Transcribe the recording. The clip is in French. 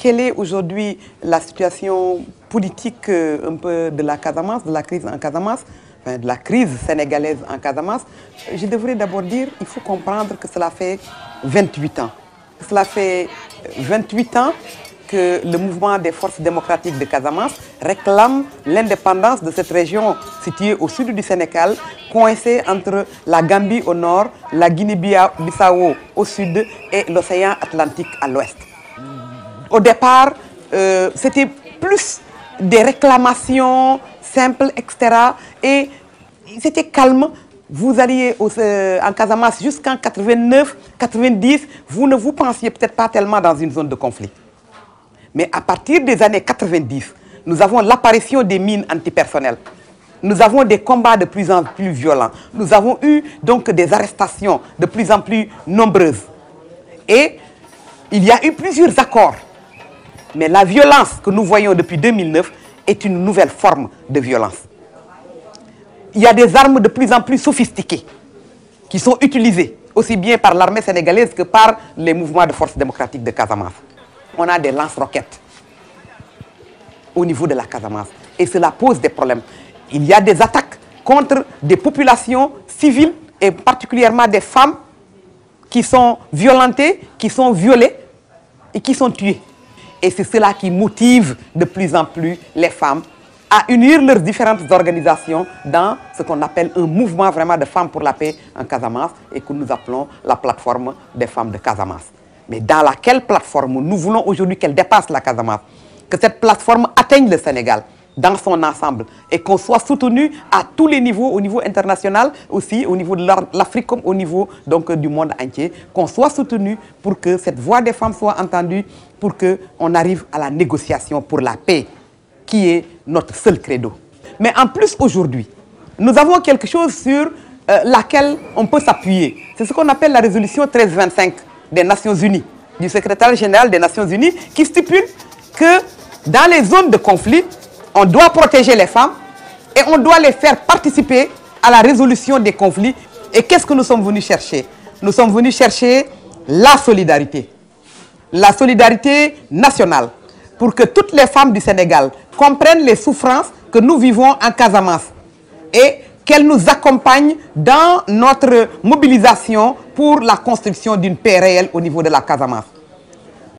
quelle est aujourd'hui la situation politique un peu de la Casamance, de la crise en Casamance, enfin, de la crise sénégalaise en Casamance? Je devrais d'abord dire qu'il faut comprendre que cela fait 28 ans. Cela fait 28 ans que le mouvement des forces démocratiques de Casamance réclame l'indépendance de cette région située au sud du Sénégal, coincée entre la Gambie au nord, la Guinée-Bissau au sud et l'océan Atlantique à l'ouest. Au départ, c'était plus des réclamations simples, etc. Et c'était calme. Vous alliez en Casamance jusqu'en 89, 90, vous ne vous pensiez peut-être pas tellement dans une zone de conflit. Mais à partir des années 90, nous avons l'apparition des mines antipersonnelles. Nous avons des combats de plus en plus violents. Nous avons eu donc des arrestations de plus en plus nombreuses. Et il y a eu plusieurs accords. Mais la violence que nous voyons depuis 2009 est une nouvelle forme de violence. Il y a des armes de plus en plus sophistiquées qui sont utilisées aussi bien par l'armée sénégalaise que par les mouvements de forces démocratiques de Casamance. On a des lance-roquettes au niveau de la Casamance et cela pose des problèmes. Il y a des attaques contre des populations civiles et particulièrement des femmes qui sont violentées, qui sont violées et qui sont tuées. Et c'est cela qui motive de plus en plus les femmes à unir leurs différentes organisations dans ce qu'on appelle un mouvement vraiment de femmes pour la paix en Casamance et que nous appelons la plateforme des femmes de Casamance. Mais dans laquelle plateforme nous voulons aujourd'hui qu'elle dépasse la Casamance, que cette plateforme atteigne le Sénégal dans son ensemble et qu'on soit soutenu à tous les niveaux, au niveau international aussi, au niveau de l'Afrique comme au niveau donc, du monde entier, qu'on soit soutenu pour que cette voix des femmes soit entendue, pour qu'on arrive à la négociation pour la paix, qui est notre seul credo. Mais en plus aujourd'hui, nous avons quelque chose sur laquelle on peut s'appuyer. C'est ce qu'on appelle la résolution 1325 des Nations Unies, du secrétaire général des Nations Unies, qui stipule que dans les zones de conflit, on doit protéger les femmes et on doit les faire participer à la résolution des conflits. Et qu'est-ce que nous sommes venus chercher? Nous sommes venus chercher la solidarité nationale, pour que toutes les femmes du Sénégal comprennent les souffrances que nous vivons en Casamance et qu'elles nous accompagnent dans notre mobilisation pour la construction d'une paix réelle au niveau de la Casamance.